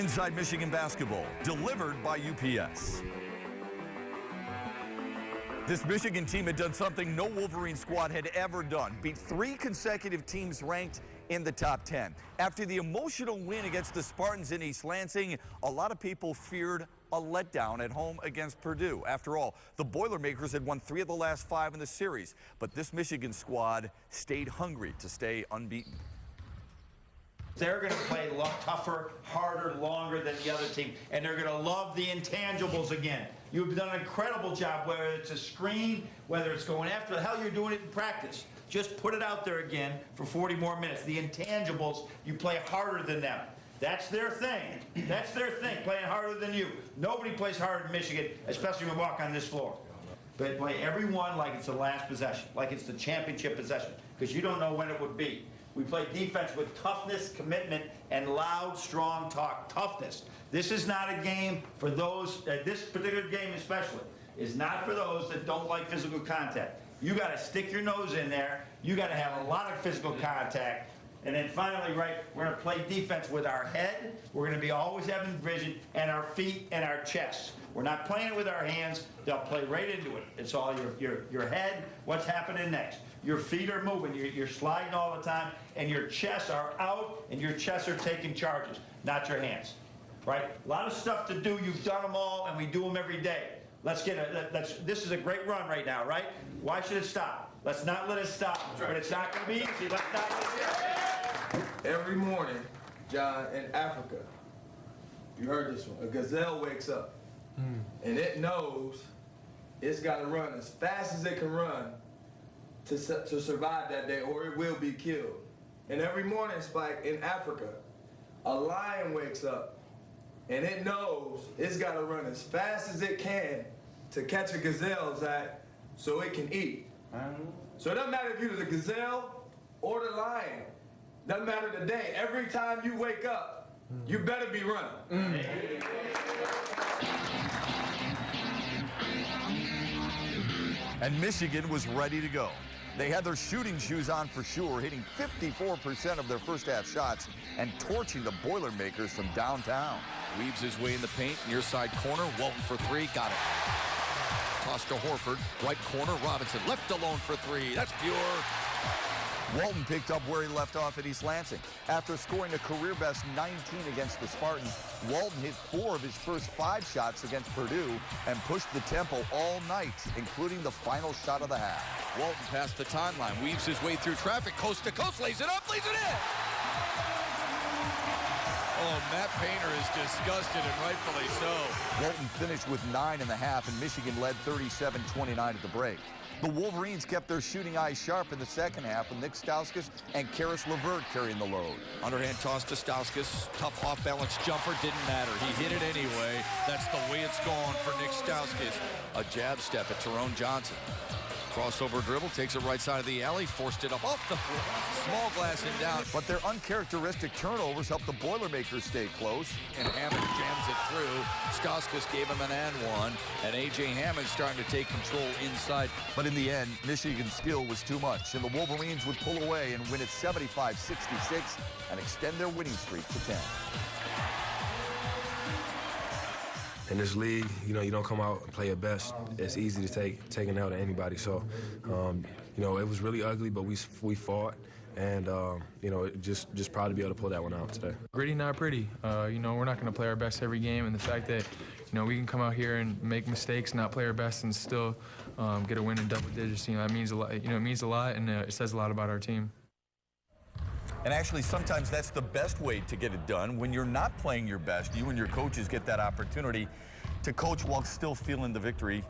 Inside Michigan Basketball, delivered by UPS. This Michigan team had done something no Wolverine squad had ever done. Beat 3 consecutive teams ranked in the top 10. After the emotional win against the Spartans in East Lansing, a lot of people feared a letdown at home against Purdue. After all, the Boilermakers had won 3 of the last 5 in the series, but this Michigan squad stayed hungry to stay unbeaten. They're going to play a lot tougher, harder, longer than the other team, and they're going to love the intangibles again. You've done an incredible job, whether it's a screen, whether it's going after, the hell you're doing it in practice. Just put it out there again for 40 more minutes. The intangibles, you play harder than them. That's their thing. That's their thing, playing harder than you. Nobody plays harder than Michigan, especially when we walk on this floor. They play every one like it's the last possession, like it's the championship possession, because you don't know when it would be. We play defense with toughness, commitment, and loud, strong talk. Toughness. This is not a game for those, this particular game especially, is not for those that don't like physical contact. You got to stick your nose in there. You got to have a lot of physical contact. And then finally, right, we're going to play defense with our head. We're going to be always having vision, and our feet and our chests. We're not playing it with our hands. They'll play right into it. It's all your head, what's happening next. Your feet are moving. You're sliding all the time, and your chests are out, and your chests are taking charges, not your hands. Right? A lot of stuff to do. You've done them all, and we do them every day. Let's get this is a great run right now, right? Why should it stop? Let's not let it stop. But it's not going to be easy. Let's not let it stop. Every morning, John, in Africa, you heard this one, a gazelle wakes up, and it knows it's got to run as fast as it can run to survive that day, or it will be killed. And every morning, Spike, in Africa, a lion wakes up, and it knows it's got to run as fast as it can to catch a gazelle's eye so it can eat. So it doesn't matter if you're the gazelle or the lion. Doesn't matter the day. Every time you wake up, you better be running. And Michigan was ready to go. They had their shooting shoes on for sure, hitting 54% of their first half shots and torching the Boilermakers from downtown. Weaves his way in the paint, near side corner, Walton for 3, got it. Toss to Horford, right corner, Robinson, left alone for 3, that's pure. Walton picked up where he left off at East Lansing. After scoring a career-best 19 against the Spartans, Walton hit 4 of his first 5 shots against Purdue and pushed the tempo all night, including the final shot of the half. Walton past the timeline, weaves his way through traffic, coast to coast, lays it up, lays it in! Oh, Matt Painter is disgusted, and rightfully so. Walton finished with 9 in the half, and Michigan led 37-29 at the break. The Wolverines kept their shooting eyes sharp in the second half with Nick Stauskas and Karis LeVert carrying the load. Underhand toss to Stauskas. Tough off-balance jumper. Didn't matter. He hit it anyway. That's the way it's gone for Nick Stauskas. A jab step at Tyrone Johnson. Crossover dribble, takes it right side of the alley, forced it up off the floor. Small glass and down. But their uncharacteristic turnovers helped the Boilermakers stay close. And Hammond jams it through. Stauskas gave him an and one, and A.J. Hammond starting to take control inside. But in the end, Michigan's skill was too much, and the Wolverines would pull away and win at 75-66 and extend their winning streak to 10. In this league, you know, you don't come out and play your best. It's easy to take an L to anybody. So, you know, it was really ugly, but we fought, and you know, just proud to be able to pull that one out today. Gritty, not pretty. You know, we're not going to play our best every game, and the fact that, you know, we can come out here and make mistakes, not play our best, and still get a win in double digits, you know, that means a lot. You know, it means a lot, and it says a lot about our team. And actually, sometimes that's the best way to get it done. When you're not playing your best, you and your coaches get that opportunity to coach while still feeling the victory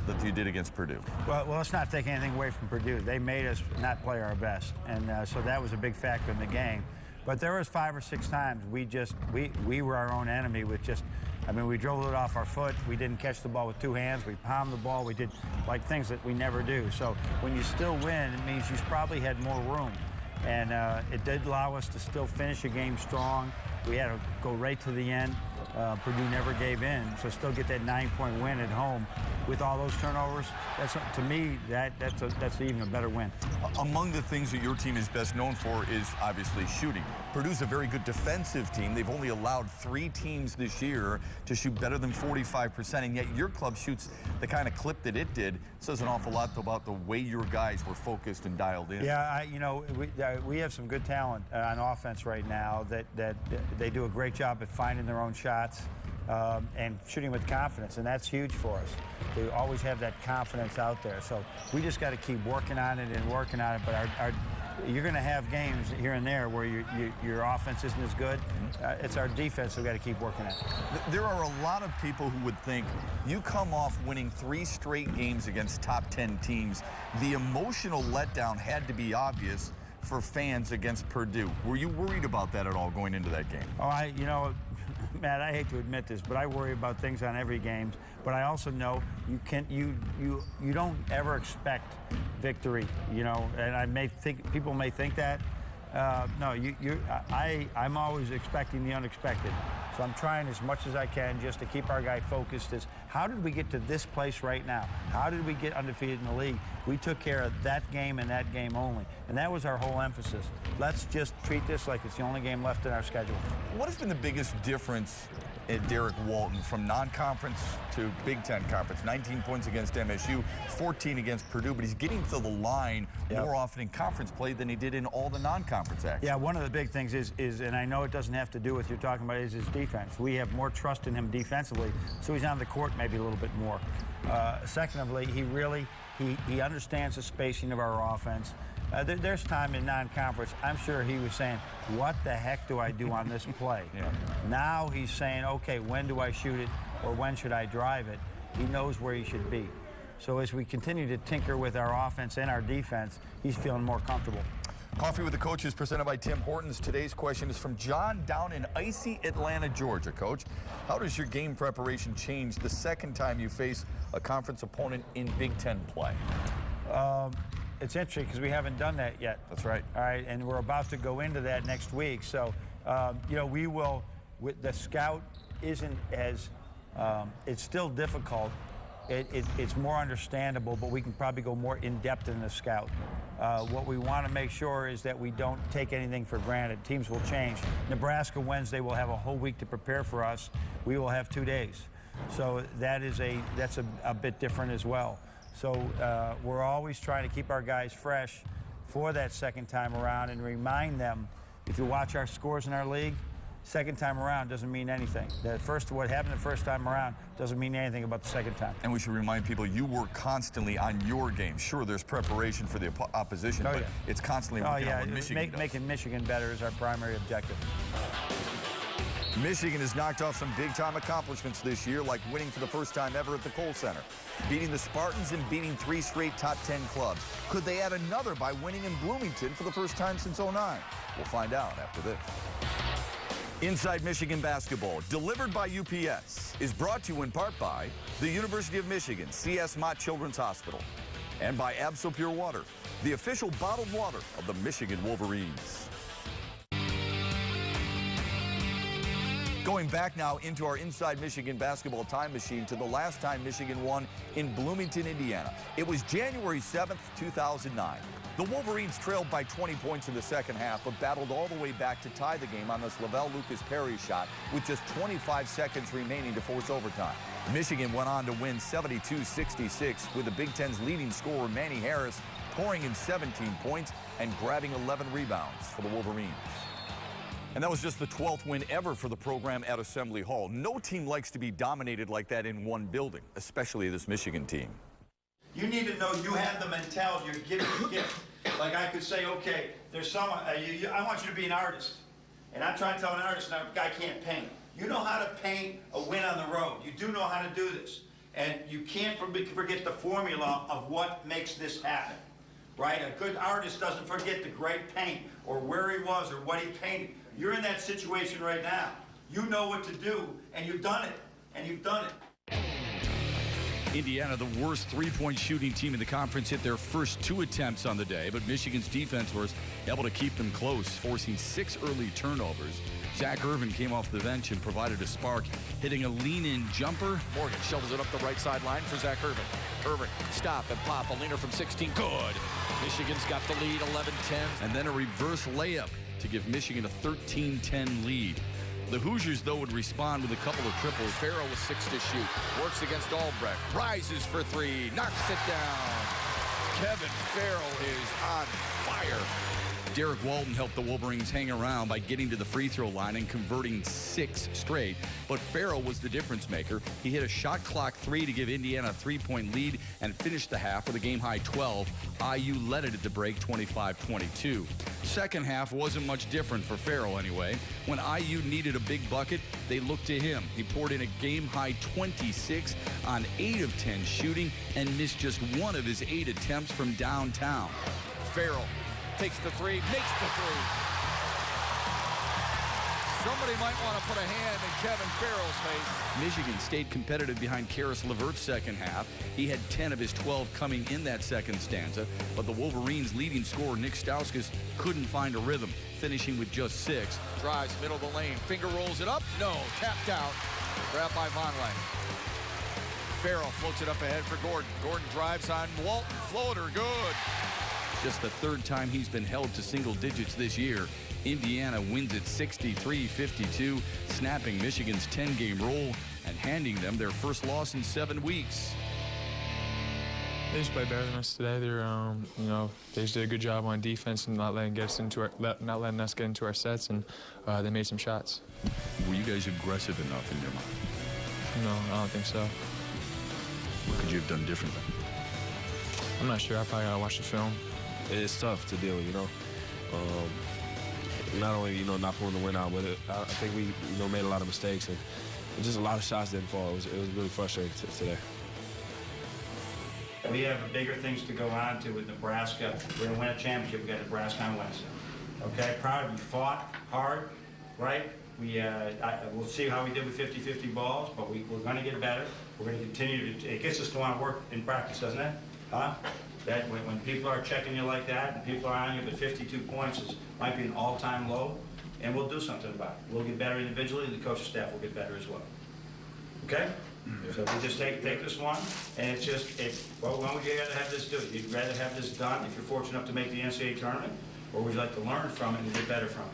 that you did against Purdue. Well, let's not take anything away from Purdue. They made us not play our best, and so that was a big factor in the game. But there was 5 or 6 times we were our own enemy with just, I mean, we drove it off our foot. We didn't catch the ball with 2 hands. We palmed the ball. We did like things that we never do. So when you still win, it means you probably had more room. And it did allow us to still finish a game strong. We had to go right to the end. Purdue never gave in, so still get that 9-point win at home. with all those turnovers, to me, that's even a better win. Among the things that your team is best known for is obviously shooting. Purdue's a very good defensive team. They've only allowed 3 teams this year to shoot better than 45%, and yet your club shoots the kind of clip that it did. It says an awful lot about the way your guys were focused and dialed in. Yeah, we have some good talent on offense right now that they do a great job at finding their own shots and shooting with confidence, and that's huge for us. They always have that confidence out there. So we just got to keep working on it and working on it. But you're going to have games here and there where your offense isn't as good. It's our defense we've got to keep working at. There are a lot of people who would think you come off winning 3 straight games against top 10 teams. The emotional letdown had to be obvious for fans against Purdue. Were you worried about that at all going into that game? Oh, Matt, I hate to admit this, but I worry about things on every game. But I also know you don't ever expect victory, and people may think that. No, I'm always expecting the unexpected. So I'm trying as much as I can just to keep our guy focused as how did we get to this place right now? How did we get undefeated in the league? We took care of that game and that game only. And that was our whole emphasis. Let's just treat this like it's the only game left in our schedule. What has been the biggest difference at Derek Walton from non-conference to Big Ten conference? 19 points against MSU, 14 against Purdue, but he's getting to the line more often in conference play than he did in all the non-conference acts. Yeah, one of the big things is, and I know it doesn't have to do with you're talking about, is his defense. We have more trust in him defensively, so he's on the court maybe a little bit more. Secondly, he understands the spacing of our offense. There's time in non-conference, I'm sure he was saying, what the heck do I do on this play? Now he's saying, okay, when do I shoot it or when should I drive it? He knows where he should be. So as we continue to tinker with our offense and our defense, he's feeling more comfortable. Coffee with the Coach is presented by Tim Hortons. Today's question is from John down in icy Atlanta, Georgia. Coach, how does your game preparation change the second time you face a conference opponent in Big Ten play? It's interesting because we haven't done that yet. That's right. All right, and we're about to go into that next week. So, we will, the scout isn't as, it's still difficult. It's more understandable, but we can probably go more in-depth in the scout. What we want to make sure is that we don't take anything for granted. Teams will change. Nebraska Wednesday will have a whole week to prepare for us. We will have 2 days. So that's a bit different as well. So we're always trying to keep our guys fresh for that second time around and remind them, if you watch our scores in our league, second time around doesn't mean anything. What happened the first time around doesn't mean anything about the second time. And we should remind people you work constantly on your game. Sure, there's preparation for the opposition, but it's constantly working on what Michigan does. Making Michigan better is our primary objective. Michigan has knocked off some big-time accomplishments this year, like winning for the first time ever at the Kohl Center, beating the Spartans and beating 3 straight top 10 clubs. Could they add another by winning in Bloomington for the first time since '09? We'll find out after this. Inside Michigan Basketball, delivered by UPS, is brought to you in part by the University of Michigan, C.S. Mott Children's Hospital, and by Absol Pure Water, the official bottled water of the Michigan Wolverines. Going back now into our Inside Michigan Basketball time machine to the last time Michigan won in Bloomington, Indiana. It was January 7th, 2009. The Wolverines trailed by 20 points in the second half, but battled all the way back to tie the game on this Lavelle Lucas Perry shot with just 25 seconds remaining to force overtime. Michigan went on to win 72-66 with the Big Ten's leading scorer Manny Harris pouring in 17 points and grabbing 11 rebounds for the Wolverines. And that was just the 12th win ever for the program at Assembly Hall. No team likes to be dominated like that in one building, especially this Michigan team. You need to know you have the mentality, you're giving a gift. Like I could say, okay, there's someone, I want you to be an artist. And I'm trying to tell an artist, now, guy can't paint. You know how to paint a win on the road. You do know how to do this. And you can't forget the formula of what makes this happen, right? A good artist doesn't forget the great paint or where he was or what he painted. You're in that situation right now. You know what to do, and you've done it, and you've done it. Indiana, the worst three-point shooting team in the conference, hit their first 2 attempts on the day, but Michigan's defense was able to keep them close, forcing 6 early turnovers. Zach Irvin came off the bench and provided a spark, hitting a lean-in jumper. Morgan shovels it up the right sideline for Zach Irvin. Irvin, stop and pop. A leaner from 16. Good. Michigan's got the lead, 11-10. And then a reverse layup to give Michigan a 13-10 lead. The Hoosiers, though, would respond with a couple of triples. Farrell with 6 to shoot. Works against Albrecht. Rises for 3. Knocks it down. Kevin Farrell is on fire. Derek Walton helped the Wolverines hang around by getting to the free throw line and converting 6 straight. But Farrell was the difference maker. He hit a shot clock 3 to give Indiana a 3-point lead and finished the half with a game-high 12. IU led it at the break 25-22. Second half wasn't much different for Farrell anyway. When IU needed a big bucket, they looked to him. He poured in a game-high 26 on 8 of 10 shooting and missed just 1 of his 8 attempts from downtown. Farrell takes the 3, makes the 3. Somebody might want to put a hand in Kevin Farrell's face. Michigan stayed competitive behind Karis LeVert's second half. He had 10 of his 12 coming in that second stanza, but the Wolverines' leading scorer, Nick Stauskas, couldn't find a rhythm, finishing with just 6. Drives middle of the lane, finger rolls it up. No, tapped out. Grabbed by Vonleh. Farrell floats it up ahead for Gordon. Gordon drives on Walton. Floater, good. Just the 3rd time he's been held to single digits this year. Indiana wins it 63-52, snapping Michigan's 10-game roll and handing them their first loss in 7 weeks. They just played better than us today. They're, they just did a good job on defense and not letting us get into our sets, and they made some shots. Were you guys aggressive enough in your mind? No, I don't think so. What could you have done differently? I'm not sure. I probably gotta watch the film. It's tough to deal with, not only, not pulling the win out, but I think we, made a lot of mistakes and just a lot of shots didn't fall. It was really frustrating today. We have bigger things to go on to with Nebraska. We're going to win a championship. We got Nebraska on Wednesday. Okay, proud of you. Fought hard, right? We'll see how we did with 50-50 balls, but we're going to get better. We're going to continue to. It gets us to want to work in practice, doesn't it? Huh? That when people are checking you like that and people are on you, but 52 points might be an all-time low, and we'll do something about it. We'll get better individually, and the coaching staff will get better as well. Okay? So we just take this one, and it's just, well, when would you rather have this do? You'd rather have this done if you're fortunate enough to make the NCAA tournament, or would you like to learn from it and get better from it?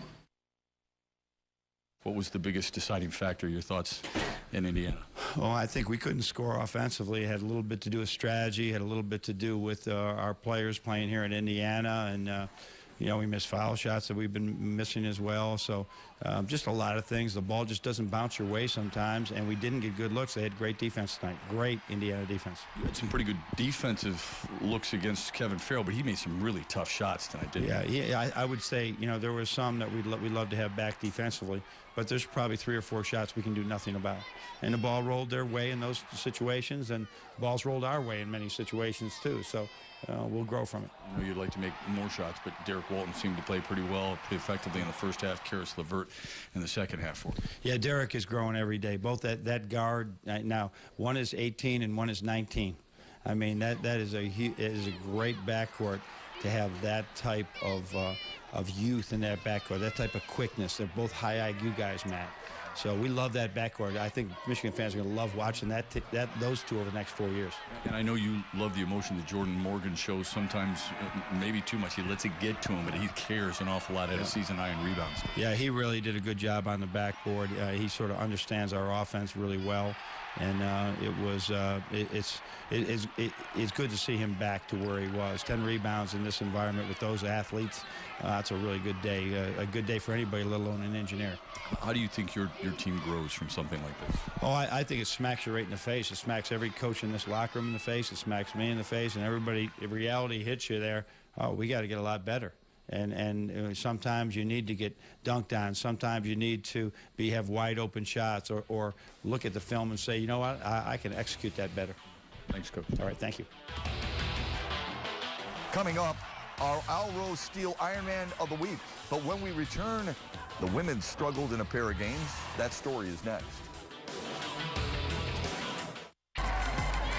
What was the biggest deciding factor, your thoughts, in Indiana? Well, I think we couldn't score offensively. It had a little bit to do with strategy, had a little bit to do with our players playing here in Indiana, and we missed foul shots that we've been missing as well. So just a lot of things. The ball just doesn't bounce your way sometimes, and we didn't get good looks. They had great defense tonight. Great Indiana defense. You had some pretty good defensive looks against Kevin Farrell, but he made some really tough shots tonight, didn't he? Yeah, I would say, there were some that we'd love to have back defensively, but there's probably 3 or 4 shots we can do nothing about. And the ball rolled their way in those situations, and balls rolled our way in many situations too. So we'll grow from it. I know you'd like to make more shots, but Derek Walton seemed to play pretty well, pretty effectively in the first half. Karis LeVert in the second half for him. Yeah, Derek is growing every day. Both that guard, now one is 18 and one is 19. I mean, that is a great backcourt to have that type of youth in that backcourt, that type of quickness. They're both high IQ guys, Matt. So we love that backcourt. I think Michigan fans are going to love watching those two over the next 4 years. And I know you love the emotion that Jordan Morgan shows. Sometimes, maybe too much. He lets it get to him, but he cares an awful lot at a season high in rebounds. Yeah, he really did a good job on the backboard. He sort of understands our offense really well, and it's good to see him back to where he was. 10 rebounds in this environment with those athletes. That's a really good day. A good day for anybody, let alone an engineer. How do you think your team grows from something like this? Oh, I think it smacks you right in the face. It smacks every coach in this locker room in the face. It smacks me in the face, and everybody. If reality hits you there, we got to get a lot better. And sometimes you need to get dunked on. Sometimes you need to have wide open shots, or look at the film and say, you know what, I can execute that better. Thanks, Coach. All right, thank you. Coming up, our Al Rose Steel Ironman of the Week. But when we return, the women struggled in a pair of games. That story is next.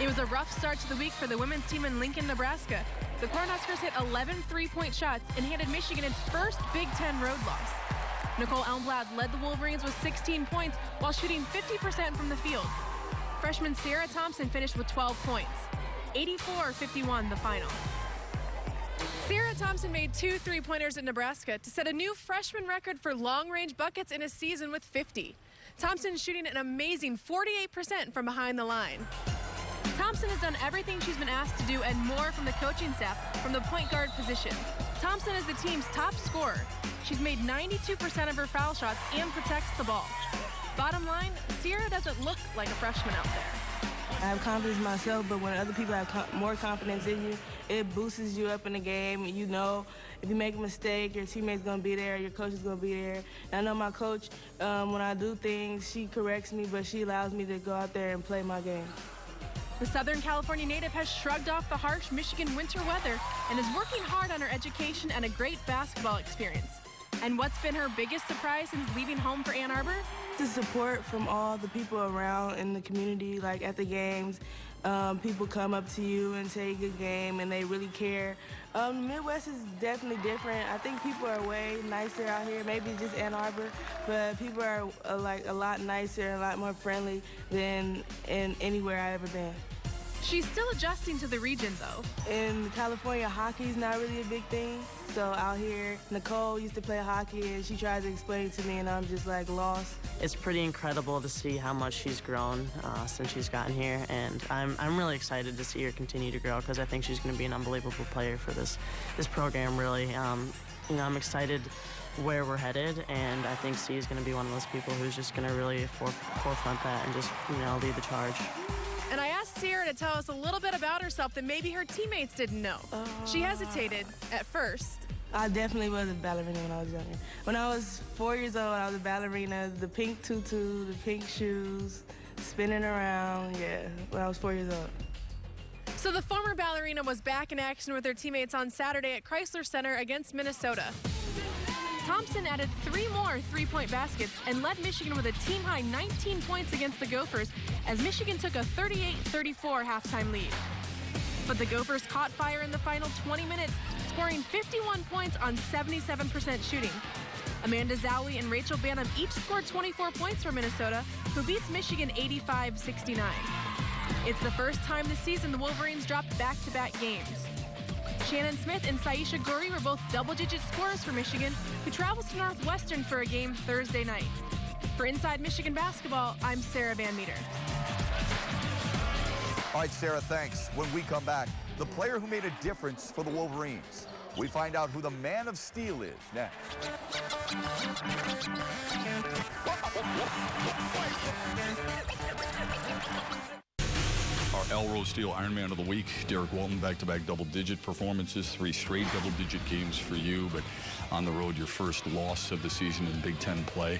It was a rough start to the week for the women's team in Lincoln, Nebraska. The Cornhuskers hit 11 three-point shots and handed Michigan its first Big Ten road loss. Nicole Elmblad led the Wolverines with 16 points while shooting 50% from the field. Freshman Sierra Thompson finished with 12 points. 84-51 the final. Sierra Thompson made 2 3-pointers at Nebraska to set a new freshman record for long-range buckets in a season with 50. Thompson shooting an amazing 48% from behind the line. Thompson has done everything she's been asked to do and more from the coaching staff from the point guard position. Thompson is the team's top scorer. She's made 92% of her foul shots and protects the ball. Bottom line, Sierra doesn't look like a freshman out there. I have confidence in myself, but when other people have more confidence in you, it boosts you up in the game. You know, if you make a mistake, your teammate's going to be there, your coach is going to be there. And I know my coach, when I do things, she corrects me, but she allows me to go out there and play my game. The Southern California native has shrugged off the harsh Michigan winter weather and is working hard on her education and a great basketball experience. And what's been her biggest surprise since leaving home for Ann Arbor? The support from all the people around in the community, like at the games. People come up to you and say good game, and they really care. The Midwest is definitely different. I think people are way nicer out here, maybe just Ann Arbor, but people are like a lot nicer and a lot more friendly than in anywhere I've ever been. She's still adjusting to the region, though. In California, hockey's not really a big thing. So out here, Nicole used to play hockey, and she tried to explain it to me, and I'm just like lost. It's pretty incredible to see how much she's grown since she's gotten here, and I'm really excited to see her continue to grow because I think she's going to be an unbelievable player for this program. Really, you know, I'm excited where we're headed, and I think C is going to be one of those people who's just going to really forefront that and just, you know, lead the charge. And I asked Sierra to tell us a little bit about herself that maybe her teammates didn't know. She hesitated at first. I definitely was a ballerina when I was younger. When I was 4 years old, I was a ballerina, the pink tutu, the pink shoes, spinning around, yeah, when I was 4 years old. So the former ballerina was back in action with her teammates on Saturday at Chrysler Center against Minnesota. Thompson added 3 more 3-point baskets and led Michigan with a team-high 19 points against the Gophers as Michigan took a 38-34 halftime lead. But the Gophers caught fire in the final 20 minutes, scoring 51 points on 77% shooting. Amanda Zowey and Rachel Banham each scored 24 points for Minnesota, who beats Michigan 85-69. It's the first time this season the Wolverines dropped back-to-back games. Shannon Smith and Saisha Guri were both double-digit scorers for Michigan, who travels to Northwestern for a game Thursday night. For Inside Michigan Basketball, I'm Sarah Van Meter. All right, Sarah, thanks. When we come back, the player who made a difference for the Wolverines. We find out who the Man of Steel is next. Our El Rose Steel Ironman of the Week, Derek Walton, back-to-back double-digit performances, 3 straight double-digit games for you, but on the road, your first loss of the season in Big Ten play.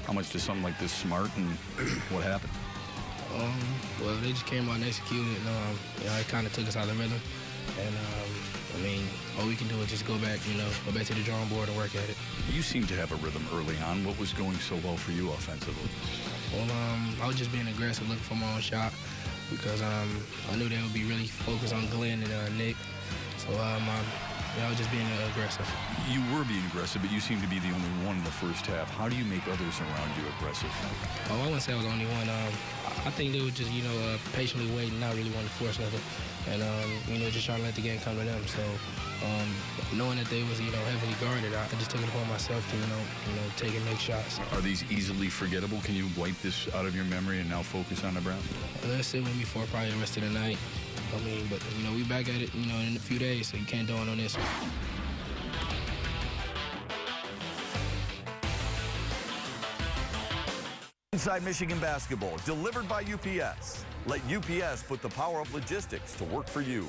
How much does something like this smart, and what happened? Well, they just came out and executed, and you know, it kind of took us out of the rhythm. And I mean, all we can do is just go back to the drawing board and work at it. You seem to have a rhythm early on. What was going so well for you offensively? Well, I was just being aggressive, looking for my own shot, because I knew they would be really focused on Glenn and Nick. So I was just being aggressive. You were being aggressive, but you seem to be the only one in the first half. How do you make others around you aggressive? Oh, I wouldn't say I was the only one. I think they were just, patiently waiting, not really wanting to force nothing. And, just trying to let the game come to them. So, knowing that they was, heavily guarded, I just took it upon myself to, take and make shots. Are these easily forgettable? Can you wipe this out of your memory and now focus on Nebraska? Let's sit with me for probably the rest of the night. But, we back at it, in a few days, so you can't do it on this. Inside Michigan Basketball, delivered by UPS. Let UPS put the power of logistics to work for you.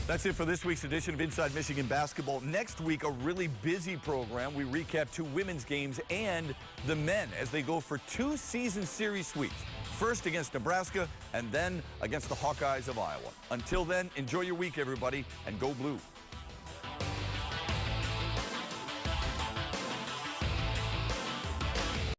That's it for this week's edition of Inside Michigan Basketball. Next week, a really busy program. We recap 2 women's games and the men as they go for 2 season series sweeps. First against Nebraska and then against the Hawkeyes of Iowa. Until then, enjoy your week, everybody, and go blue.